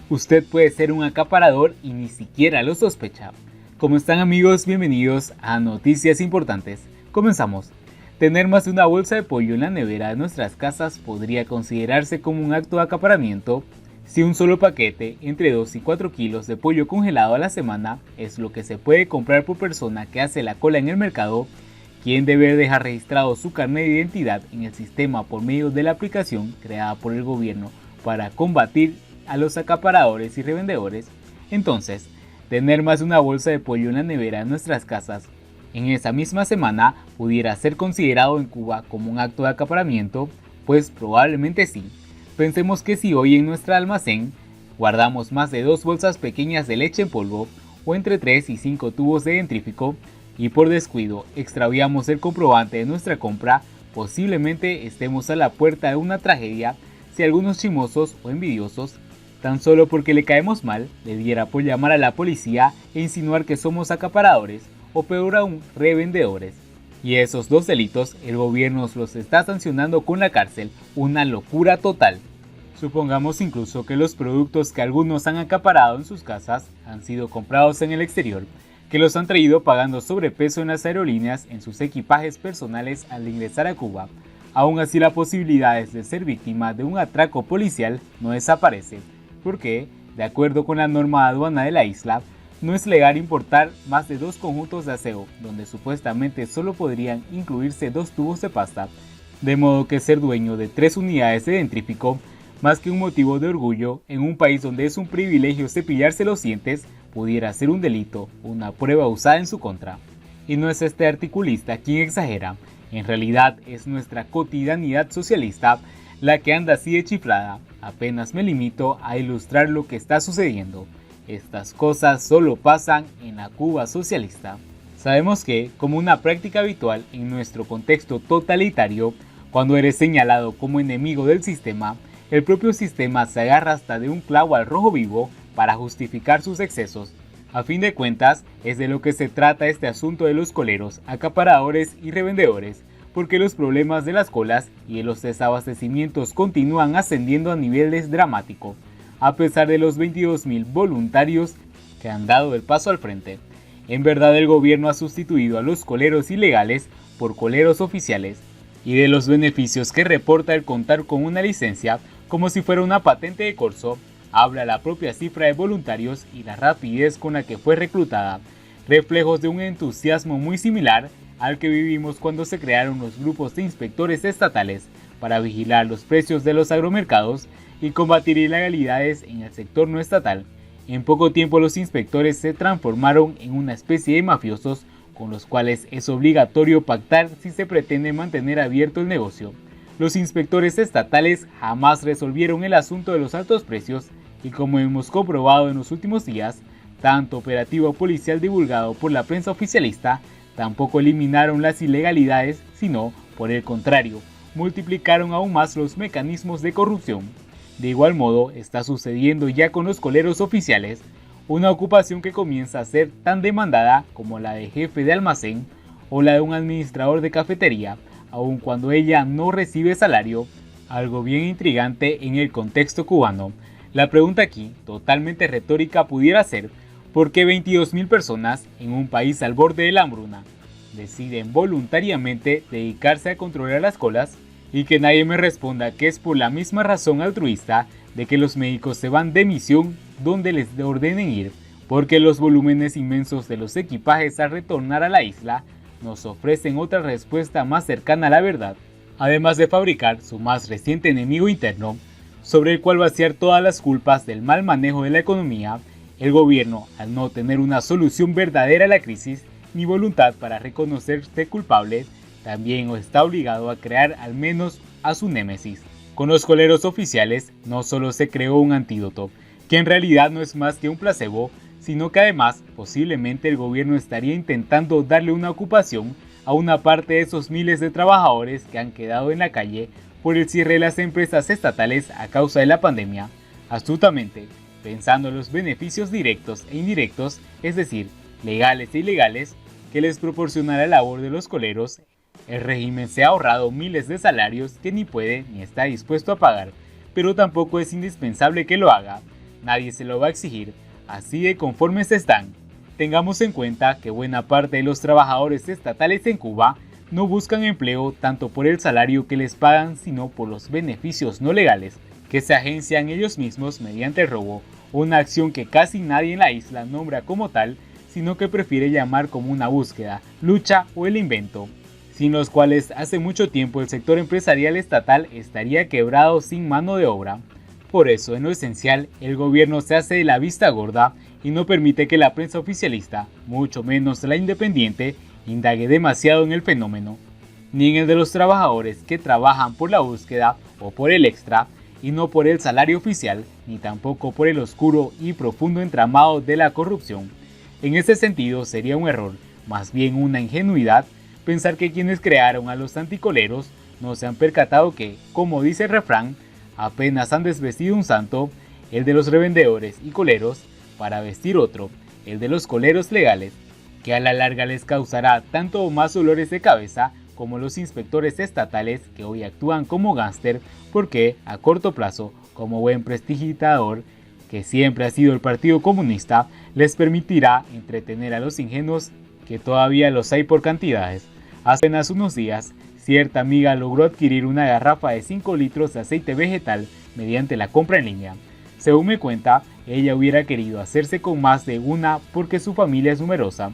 Usted puede ser un acaparador y ni siquiera lo sospecha. ¿Cómo están amigos? Bienvenidos a Noticias Importantes. Comenzamos. Tener más de una bolsa de pollo en la nevera de nuestras casas podría considerarse como un acto de acaparamiento si un solo paquete, entre 2 y 4 kilos de pollo congelado a la semana, es lo que se puede comprar por persona que hace la cola en el mercado. Quien debe dejar registrado su carnet de identidad en el sistema por medio de la aplicación creada por el gobierno para combatir a los acaparadores y revendedores. Entonces, tener más de una bolsa de pollo en la nevera de nuestras casas en esa misma semana pudiera ser considerado en Cuba como un acto de acaparamiento, pues probablemente sí. Pensemos que si hoy en nuestro almacén guardamos más de 2 bolsas pequeñas de leche en polvo o entre 3 y 5 tubos de dentrífico y por descuido extraviamos el comprobante de nuestra compra, posiblemente estemos a la puerta de una tragedia si algunos chimosos o envidiosos, tan solo porque le caemos mal, le diera por llamar a la policía e insinuar que somos acaparadores o peor aún, revendedores. Y esos dos delitos el gobierno los está sancionando con la cárcel, una locura total. Supongamos incluso que los productos que algunos han acaparado en sus casas han sido comprados en el exterior, que los han traído pagando sobrepeso en las aerolíneas en sus equipajes personales al ingresar a Cuba. Aún así las posibilidades de ser víctima de un atraco policial no desaparecen, porque, de acuerdo con la norma de aduana de la isla, no es legal importar más de 2 conjuntos de aseo, donde supuestamente solo podrían incluirse 2 tubos de pasta, de modo que ser dueño de 3 unidades de dentrífico, más que un motivo de orgullo en un país donde es un privilegio cepillarse los dientes, pudiera ser un delito, una prueba usada en su contra. Y no es este articulista quien exagera, en realidad es nuestra cotidianidad socialista la que anda así de chiflada. Apenas me limito a ilustrar lo que está sucediendo. Estas cosas solo pasan en la Cuba socialista. Sabemos que, como una práctica habitual en nuestro contexto totalitario, cuando eres señalado como enemigo del sistema, el propio sistema se agarra hasta de un clavo al rojo vivo para justificar sus excesos. A fin de cuentas, es de lo que se trata este asunto de los coleros, acaparadores y revendedores, porque los problemas de las colas y de los desabastecimientos continúan ascendiendo a niveles dramáticos, a pesar de los 22.000 voluntarios que han dado el paso al frente. En verdad el gobierno ha sustituido a los coleros ilegales por coleros oficiales, y de los beneficios que reporta el contar con una licencia como si fuera una patente de corso, habla la propia cifra de voluntarios y la rapidez con la que fue reclutada, reflejos de un entusiasmo muy similar al que vivimos cuando se crearon los grupos de inspectores estatales para vigilar los precios de los agromercados y combatir ilegalidades en el sector no estatal. En poco tiempo los inspectores se transformaron en una especie de mafiosos con los cuales es obligatorio pactar si se pretende mantener abierto el negocio. Los inspectores estatales jamás resolvieron el asunto de los altos precios y, como hemos comprobado en los últimos días, tanto operativo policial divulgado por la prensa oficialista tampoco eliminaron las ilegalidades, sino, por el contrario, multiplicaron aún más los mecanismos de corrupción. De igual modo, está sucediendo ya con los coleros oficiales, una ocupación que comienza a ser tan demandada como la de jefe de almacén o la de un administrador de cafetería, aun cuando ella no recibe salario, algo bien intrigante en el contexto cubano. La pregunta aquí, totalmente retórica, pudiera ser: ¿por qué 22.000 personas en un país al borde de la hambruna deciden voluntariamente dedicarse a controlar las colas? Y que nadie me responda que es por la misma razón altruista de que los médicos se van de misión donde les ordenen ir, porque los volúmenes inmensos de los equipajes al retornar a la isla nos ofrecen otra respuesta más cercana a la verdad, además de fabricar su más reciente enemigo interno, sobre el cual vaciar todas las culpas del mal manejo de la economía. El gobierno, al no tener una solución verdadera a la crisis, ni voluntad para reconocerse culpable, también está obligado a crear al menos a su némesis. Con los coleros oficiales no solo se creó un antídoto, que en realidad no es más que un placebo, sino que además posiblemente el gobierno estaría intentando darle una ocupación a una parte de esos miles de trabajadores que han quedado en la calle por el cierre de las empresas estatales a causa de la pandemia, astutamente pensando en los beneficios directos e indirectos, es decir, legales e ilegales, que les proporciona la labor de los coleros. El régimen se ha ahorrado miles de salarios que ni puede ni está dispuesto a pagar, pero tampoco es indispensable que lo haga. nadie se lo va a exigir, así de conformes están. Tengamos en cuenta que buena parte de los trabajadores estatales en Cuba no buscan empleo tanto por el salario que les pagan, sino por los beneficios no legales que se agencian ellos mismos mediante el robo, una acción que casi nadie en la isla nombra como tal, sino que prefiere llamar como una búsqueda, lucha o el invento, sin los cuales hace mucho tiempo el sector empresarial estatal estaría quebrado sin mano de obra. Por eso, en lo esencial, el gobierno se hace de la vista gorda y no permite que la prensa oficialista, mucho menos la independiente, indague demasiado en el fenómeno, ni en el de los trabajadores que trabajan por la búsqueda o por el extra, y no por el salario oficial, ni tampoco por el oscuro y profundo entramado de la corrupción. En ese sentido sería un error, más bien una ingenuidad, pensar que quienes crearon a los anticoleros no se han percatado que, como dice el refrán, apenas han desvestido un santo, el de los revendedores y coleros, para vestir otro, el de los coleros legales, que a la larga les causará tanto o más dolores de cabeza como los inspectores estatales que hoy actúan como gángster porque, a corto plazo, como buen prestidigitador, que siempre ha sido el Partido Comunista, les permitirá entretener a los ingenuos que todavía los hay por cantidades. Hace apenas unos días, cierta amiga logró adquirir una garrafa de 5 litros de aceite vegetal mediante la compra en línea. Según me cuenta, ella hubiera querido hacerse con más de una porque su familia es numerosa,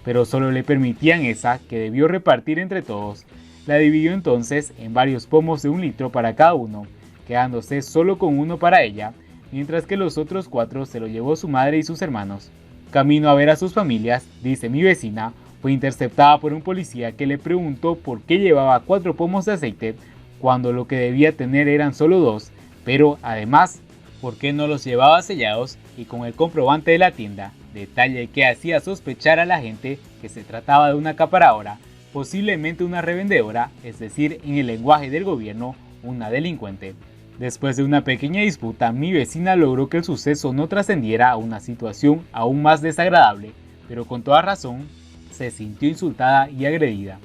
pero solo le permitían esa que debió repartir entre todos. La dividió entonces en varios pomos de 1 litro para cada uno, quedándose solo con uno para ella, mientras que los otros 4 se lo llevó su madre y sus hermanos. Camino a ver a sus familias, dice mi vecina, fue interceptada por un policía que le preguntó por qué llevaba 4 pomos de aceite cuando lo que debía tener eran solo 2, pero además, por qué no los llevaba sellados y con el comprobante de la tienda, detalle que hacía sospechar a la gente que se trataba de una acaparadora, posiblemente una revendedora, es decir, en el lenguaje del gobierno, una delincuente. Después de una pequeña disputa, mi vecina logró que el suceso no trascendiera a una situación aún más desagradable, pero con toda razón se sintió insultada y agredida.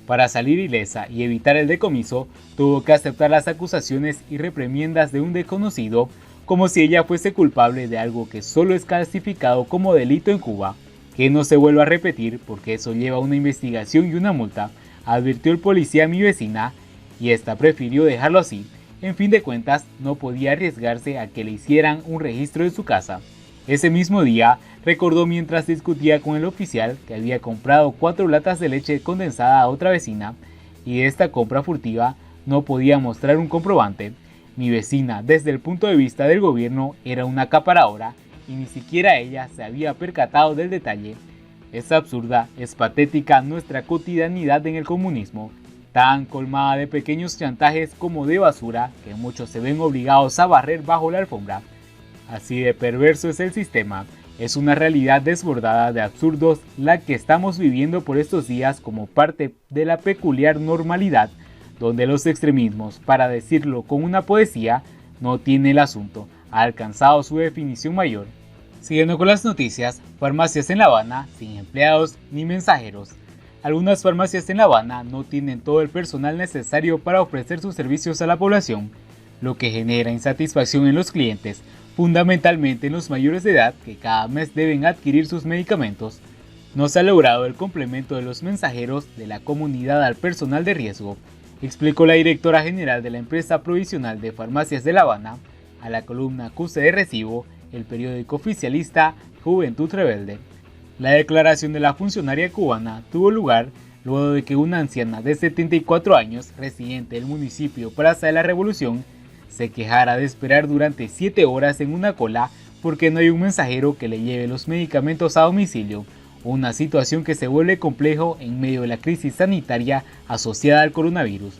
Para salir ilesa y evitar el decomiso, tuvo que aceptar las acusaciones y reprimiendas de un desconocido, como si ella fuese culpable de algo que solo es clasificado como delito en Cuba, que no se vuelva a repetir porque eso lleva una investigación y una multa, advirtió el policía a mi vecina, y esta prefirió dejarlo así. En fin de cuentas, no podía arriesgarse a que le hicieran un registro de su casa. Ese mismo día, recordó mientras discutía con el oficial que había comprado 4 latas de leche condensada a otra vecina, y de esta compra furtiva no podía mostrar un comprobante. Mi vecina, desde el punto de vista del gobierno, era una acaparadora y ni siquiera ella se había percatado del detalle. Es absurda, es patética nuestra cotidianidad en el comunismo, tan colmada de pequeños chantajes como de basura que muchos se ven obligados a barrer bajo la alfombra. Así de perverso es el sistema, es una realidad desbordada de absurdos la que estamos viviendo por estos días como parte de la peculiar normalidad, donde los extremismos, para decirlo con una poesía, no tiene el asunto, ha alcanzado su definición mayor. Siguiendo con las noticias, farmacias en La Habana sin empleados ni mensajeros. Algunas farmacias en La Habana no tienen todo el personal necesario para ofrecer sus servicios a la población, lo que genera insatisfacción en los clientes, fundamentalmente en los mayores de edad que cada mes deben adquirir sus medicamentos. No se ha logrado el complemento de los mensajeros de la comunidad al personal de riesgo, explicó la directora general de la empresa provisional de farmacias de La Habana a la columna Acuse de Recibo, el periódico oficialista Juventud Rebelde. La declaración de la funcionaria cubana tuvo lugar luego de que una anciana de 74 años, residente del municipio Plaza de la Revolución, se quejara de esperar durante 7 horas en una cola porque no hay un mensajero que le lleve los medicamentos a domicilio, una situación que se vuelve complejo en medio de la crisis sanitaria asociada al coronavirus.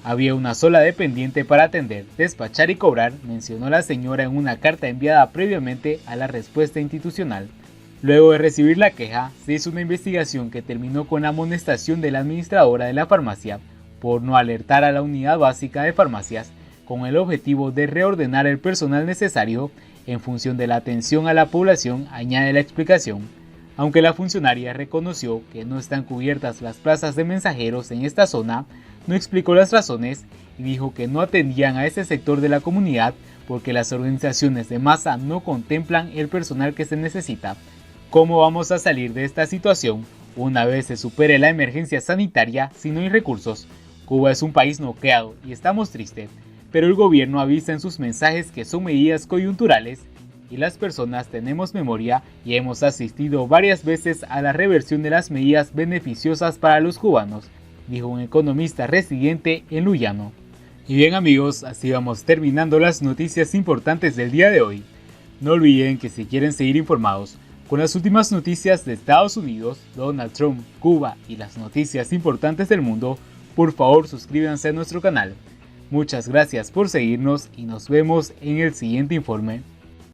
Había una sola dependiente para atender, despachar y cobrar, mencionó la señora en una carta enviada previamente a la respuesta institucional. Luego de recibir la queja, se hizo una investigación que terminó con la amonestación de la administradora de la farmacia por no alertar a la unidad básica de farmacias con el objetivo de reordenar el personal necesario en función de la atención a la población, añade la explicación. Aunque la funcionaria reconoció que no están cubiertas las plazas de mensajeros en esta zona, no explicó las razones y dijo que no atendían a ese sector de la comunidad porque las organizaciones de masa no contemplan el personal que se necesita. ¿Cómo vamos a salir de esta situación una vez se supere la emergencia sanitaria si no hay recursos? Cuba es un país noqueado y estamos tristes, pero el gobierno avisa en sus mensajes que son medidas coyunturales y las personas tenemos memoria y hemos asistido varias veces a la reversión de las medidas beneficiosas para los cubanos, dijo un economista residente en Luyano. Y bien amigos, así vamos terminando las noticias importantes del día de hoy. No olviden que si quieren seguir informados con las últimas noticias de Estados Unidos, Donald Trump, Cuba y las noticias importantes del mundo, por favor suscríbanse a nuestro canal. Muchas gracias por seguirnos y nos vemos en el siguiente informe.